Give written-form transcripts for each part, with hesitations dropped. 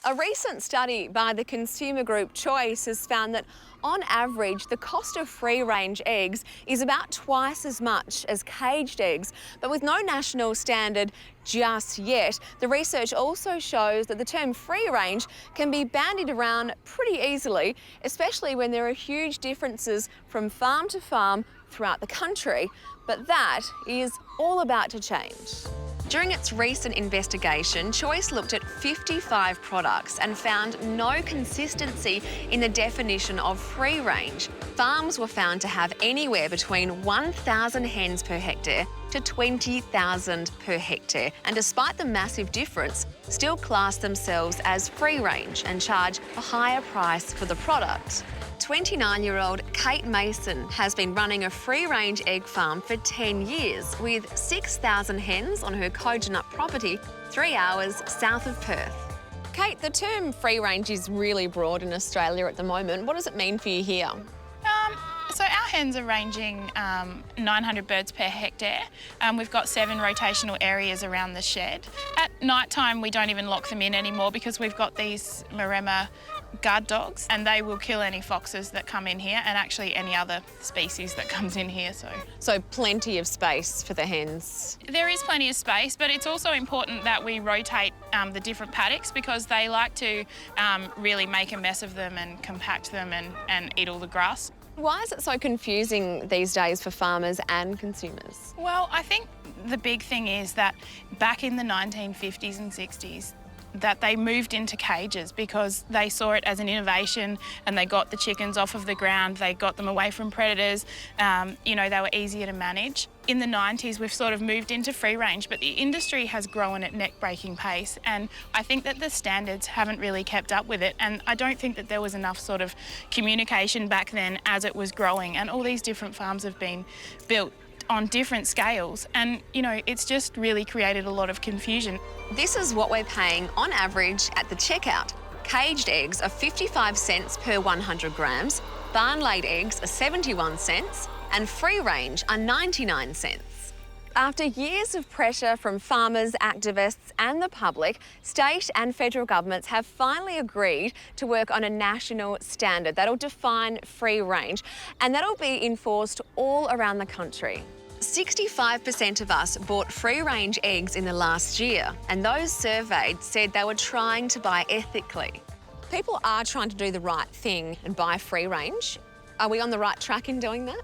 A recent study by the consumer group Choice has found that on average, the cost of free-range eggs is about twice as much as caged eggs. But with no national standard just yet, the research also shows that the term free-range can be bandied around pretty easily, especially when there are huge differences from farm to farm throughout the country. But that is all about to change. During its recent investigation, Choice looked at 55 products and found no consistency in the definition of free range. Farms were found to have anywhere between 1,000 hens per hectare to 20,000 per hectare, and despite the massive difference, still class themselves as free range and charge a higher price for the product. 29-year-old Kate Mason has been running a free-range egg farm for 10 years with 6,000 hens on her Kojonup property 3 hours south of Perth. Kate, the term free-range is really broad in Australia at the moment. What does it mean for you here? So our hens are ranging 900 birds per hectare. We've got 7 rotational areas around the shed. At night time, we don't even lock them in anymore because we've got these Maremma guard dogs, and they will kill any foxes that come in here and actually any other species that comes in here. So plenty of space for the hens. There is plenty of space, but it's also important that we rotate the different paddocks because they like to really make a mess of them and compact them and eat all the grass. Why is it so confusing these days for farmers and consumers? Well, I think the big thing is that back in the 1950s and 60s, that they moved into cages because they saw it as an innovation and they got the chickens off of the ground, they got them away from predators, they were easier to manage. In the 90s, we've sort of moved into free range, but the industry has grown at neck-breaking pace, and I think that the standards haven't really kept up with it, and I don't think that there was enough sort of communication back then as it was growing, and all these different farms have been built on different scales, and it's just really created a lot of confusion. This is what we're paying on average at the checkout. Caged eggs are 55 cents per 100 grams, barn-laid eggs are 71 cents, and free range are 99 cents. After years of pressure from farmers, activists and the public, state and federal governments have finally agreed to work on a national standard that'll define free range, and that'll be enforced all around the country. 65% of us bought free-range eggs in the last year, and those surveyed said they were trying to buy ethically. People are trying to do the right thing and buy free-range. Are we on the right track in doing that?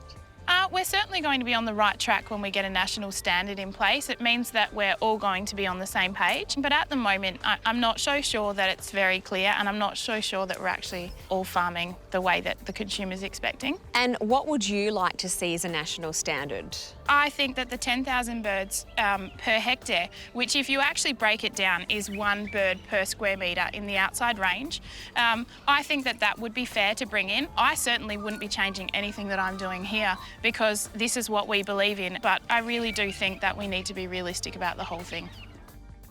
We're certainly going to be on the right track when we get a national standard in place. It means that we're all going to be on the same page. But at the moment, I'm not so sure that it's very clear, and I'm not so sure that we're actually all farming the way that the consumer's expecting. And what would you like to see as a national standard? I think that the 10,000 birds per hectare, which if you actually break it down is 1 bird per square metre in the outside range, I think that that would be fair to bring in. I certainly wouldn't be changing anything that I'm doing here because this is what we believe in, but I really do think that we need to be realistic about the whole thing.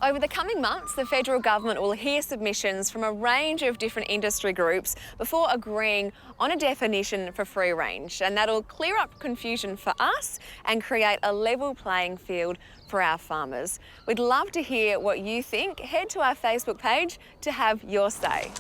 Over the coming months, the federal government will hear submissions from a range of different industry groups before agreeing on a definition for free range, and that'll clear up confusion for us and create a level playing field for our farmers. We'd love to hear what you think. Head to our Facebook page to have your say.